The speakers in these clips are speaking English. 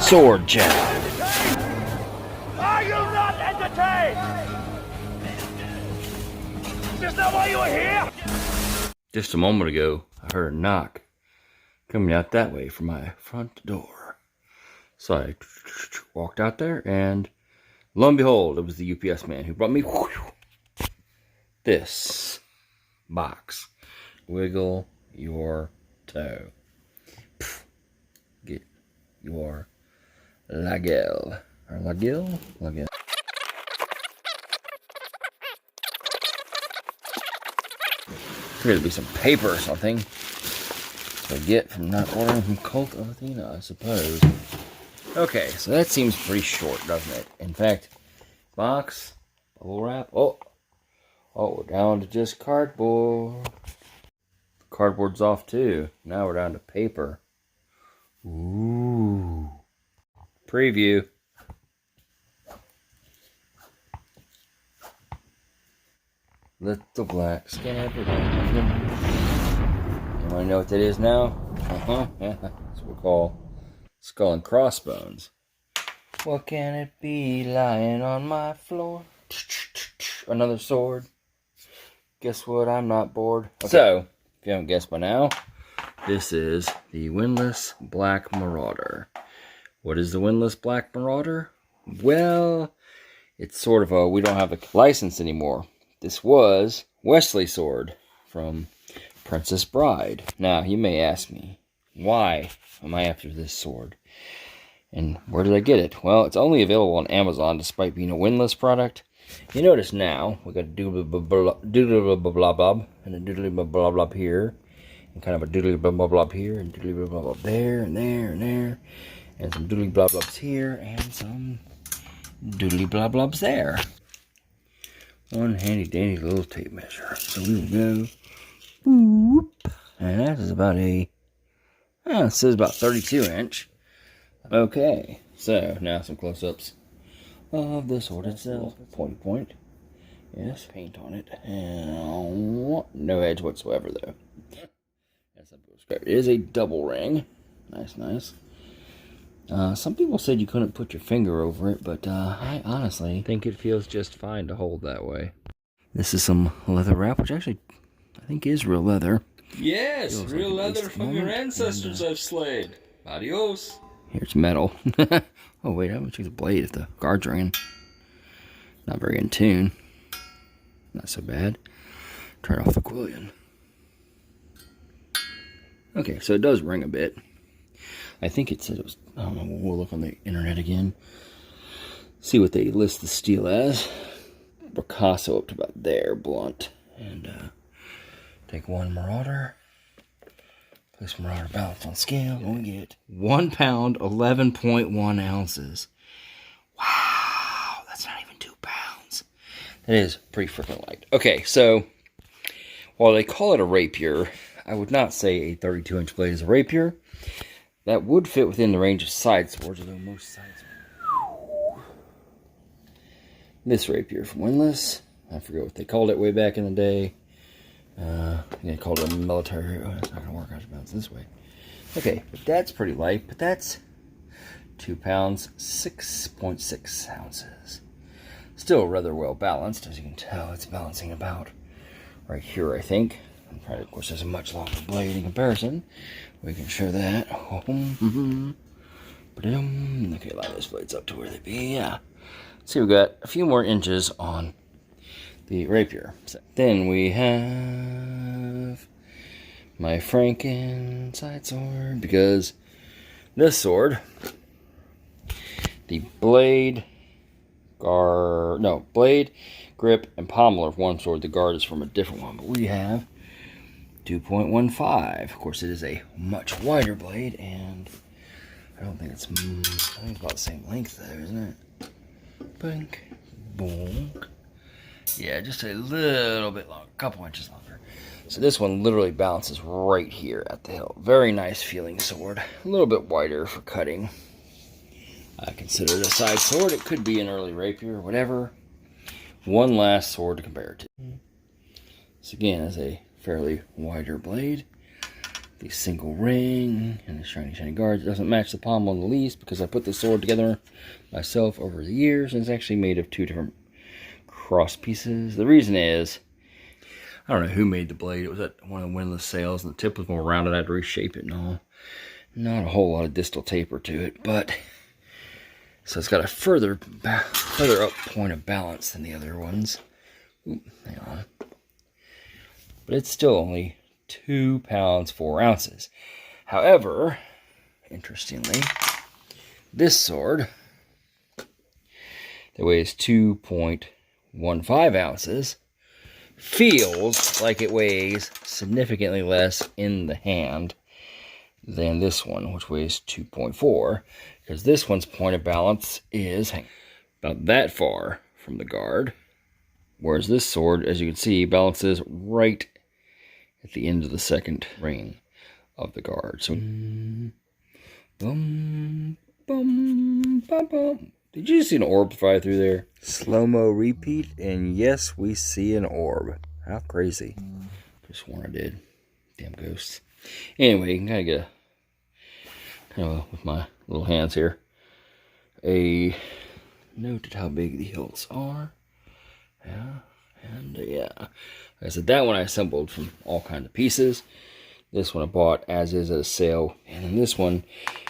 Sword jab. Are you not entertained? Is that why you were here? Just a moment ago, I heard a knock coming out that way from my front door. So I walked out there, and lo and behold, it was the UPS man who brought me this box. Wiggle your toe. Get your lagel. Or lagel? Lagel. Figured it'd be some paper or something. To get from not ordering from Cult of Athena, I suppose. Okay, so that seems pretty short, doesn't it? In fact, box, bubble wrap. Oh, we're down to just cardboard. Cardboard's off too. Now we're down to paper. Ooh. Preview. Little black scab. You want to know what that is now? Yeah, that's what we call skull and crossbones. What can it be lying on my floor? Another sword. Guess what? I'm not bored. Okay. So, if you haven't guessed by now, this is the Windlass Black Marauder. What is the Windlass Black Marauder? Well, it's sort of a, we don't have a license anymore. This was Wesley's sword from Princess Bride. Now, you may ask me, why am I after this sword? And where did I get it? Well, it's only available on Amazon despite being a Windlass product. You notice now, we got a doodly blah blah and a doodly blah blah here, and kind of a doodly blah blah here, and doodly blah blah there, and there, and there, and some doodly blah blobs here, and some doodly blah blobs there. One handy dandy little tape measure. So we will go, whoop, and that is about a, it says about 32 inch. Okay, so now some close-ups of the sword itself. Point. Yes, paint on it. And no edge whatsoever, though. It is a double ring. Nice. Some people said you couldn't put your finger over it, but I honestly think it feels just fine to hold that way. This is some leather wrap, which actually I think is real leather. Yes, real leather from your ancestors I've slayed. Adios. Here's metal. Oh, wait, I'm going to choose a blade if the guard's ringing. Not very in tune. Not so bad. Turn off the quillion. Okay, so it does ring a bit. I think it said it was, I don't know, we'll look on the internet again. See what they list the steel as. Picasso up to about there, blunt. And take one Marauder. Place Marauder balance on scale. We get 1 pound, 11.1 ounces. Wow, that's not even 2 pounds. That is pretty freaking light. Okay, so while they call it a rapier, I would not say a 32-inch blade is a rapier. That would fit within the range of side swords, although most side swords. This rapier from Windlass. I forget what they called it way back in the day. They called it a military. Oh, it's not going to work. I should bounce this way. Okay, but that's pretty light. But that's 2 pounds, 6.6 ounces. Still rather well balanced, as you can tell. It's balancing about right here, I think. And of course, there's a much longer blade in comparison. We can show that. Okay, line those blades up to where they be. Yeah. See, we've got a few more inches on the rapier. So then we have my Franken side sword, because this sword, the blade, blade, grip, and pommel are one sword. The guard is from a different one, but we have 2.15. Of course, it is a much wider blade, and I don't think it's, I think it's about the same length though, isn't it? Bink, bonk. Yeah, just a little bit longer, a couple inches longer. So this one literally balances right here at the hilt. Very nice feeling sword. A little bit wider for cutting. I consider it a side sword. It could be an early rapier or whatever. One last sword to compare it to. This again is a fairly wider blade. the single ring and the shiny guards. It doesn't match the pommel in the least because I put the sword together myself over the years, and it's actually made of 2 different cross pieces. The reason is, I don't know who made the blade. It was at one of the Windlass sales, and the tip was more rounded. I had to reshape it and all. Not a whole lot of distal taper to it, but so it's got a further up point of balance than the other ones. Ooh, hang on. But it's still only 2 pounds 4 ounces. However, interestingly, this sword that weighs 2.15 ounces feels like it weighs significantly less in the hand than this one, which weighs 2.4, because this one's point of balance is about that far from the guard, whereas this sword, as you can see, balances right at the end of the second ring of the guard. So, bum, bum, bum, bum. Did you see an orb fly through there? Slow-mo repeat, and yes, we see an orb. How crazy. Just sworn I did. Damn ghosts. Anyway, you can kind of get with my little hands here, a note at how big the hilts are. Yeah, and yeah. Like I said, that one I assembled from all kinds of pieces. This one I bought as is at a sale. And then this one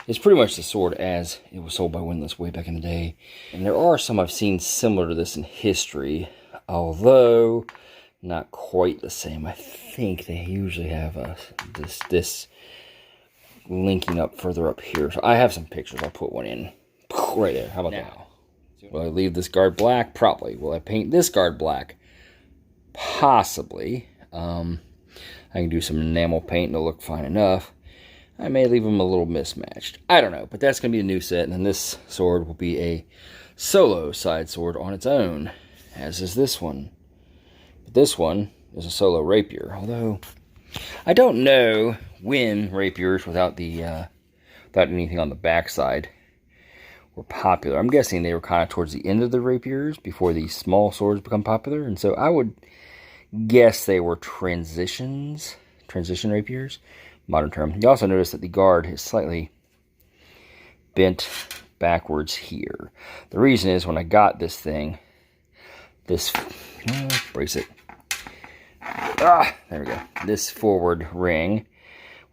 is pretty much the sword as it was sold by Windlass way back in the day. And there are some I've seen similar to this in history, although not quite the same. I think they usually have this linking up further up here. So I have some pictures. I'll put one in right there. How about now? Will I leave this guard black? Probably. Will I paint this guard black? Possibly. I can do some enamel paint and it'll look fine enough. I may leave them a little mismatched. I don't know, but that's going to be a new set, and then this sword will be a solo side sword on its own, as is this one. But this one is a solo rapier, although I don't know when rapiers without anything on the backside were popular. I'm guessing they were kind of towards the end of the rapiers before these small swords become popular, and so I would guess they were transition rapiers, modern term. You also notice that the guard is slightly bent backwards here. The reason is when I got this thing, brace it. There we go. This forward ring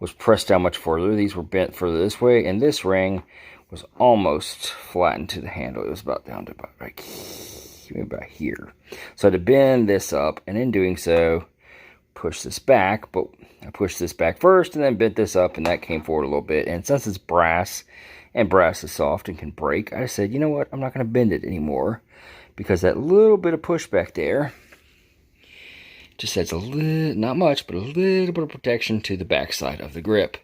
was pressed down much further. These were bent further this way, and this ring was almost flattened to the handle. It was about down to about here. So I had to bend this up, and in doing so, push this back. But I pushed this back first, and then bent this up, and that came forward a little bit. And since it's brass, and brass is soft and can break, I said, you know what? I'm not going to bend it anymore, because that little bit of pushback there just adds a little, not much, but a little bit of protection to the backside of the grip.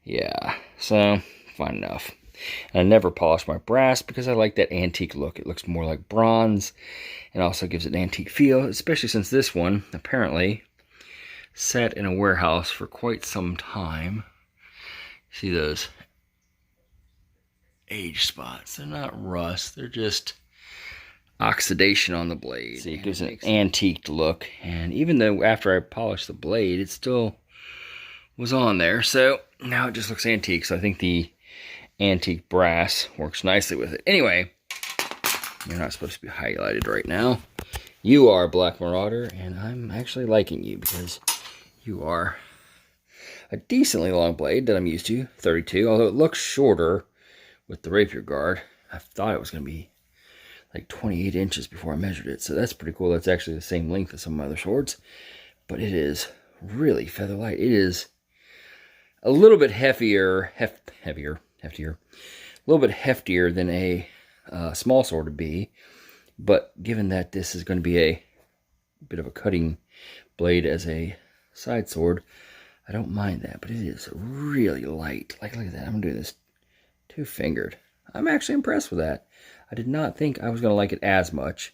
Yeah, so fine enough. And I never polish my brass because I like that antique look. It looks more like bronze and also gives it an antique feel, especially since this one apparently sat in a warehouse for quite some time. See those age spots? They're not rust, they're just oxidation on the blade. See, it gives an antique look, and even though after I polished the blade it still was on there, so now it just looks antique. So I think the antique brass works nicely with it. Anyway, you're not supposed to be highlighted right now. You are Black Marauder, and I'm actually liking you because you are a decently long blade that I'm used to, 32, although it looks shorter with the rapier guard. I thought it was going to be like 28 inches before I measured it, so that's pretty cool. That's actually the same length as some of my other swords, but it is really feather light. It is a little bit heftier, a little bit heftier than a small sword would be, but given that this is going to be a bit of a cutting blade as a side sword, I don't mind that, but it is really light. Like, look at that. I'm doing this two-fingered. I'm actually impressed with that. I did not think I was going to like it as much.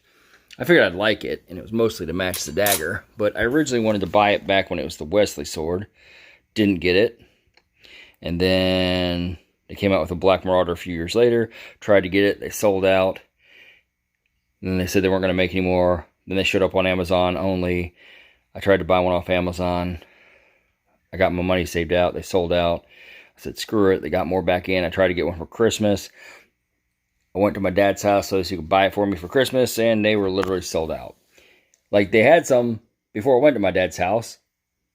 I figured I'd like it, and it was mostly to match the dagger, but I originally wanted to buy it back when it was the Wesley sword. Didn't get it. And then they came out with a Black Marauder a few years later. Tried to get it. They sold out. And then they said they weren't going to make any more. Then they showed up on Amazon only. I tried to buy one off Amazon. I got my money saved out. They sold out. I said, screw it. They got more back in. I tried to get one for Christmas. I went to my dad's house so he could buy it for me for Christmas, and they were literally sold out. Like, they had some before I went to my dad's house.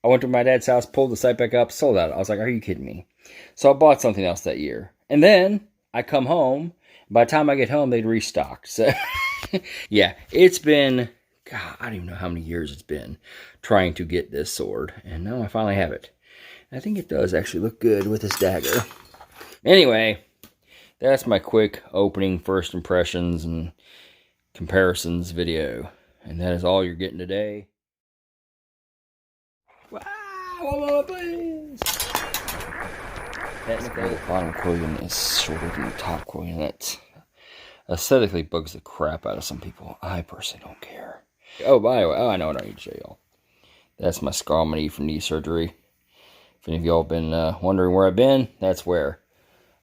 I went to my dad's house, pulled the site back up, sold out. I was like, are you kidding me? So I bought something else that year. And then I come home. By the time I get home, they'd restocked. So, yeah, it's been, God, I don't even know how many years it's been trying to get this sword. And now I finally have it. I think it does actually look good with this dagger. Anyway, that's my quick opening first impressions and comparisons video. And that is all you're getting today. Wow, one more please. Technically, the bottom quillion is shorter than the top quillion. That aesthetically bugs the crap out of some people. I personally don't care. Oh, by the way, I know what I need to show y'all. That's my scar I'm going to eat from knee surgery. If any of y'all been wondering where I've been, that's where.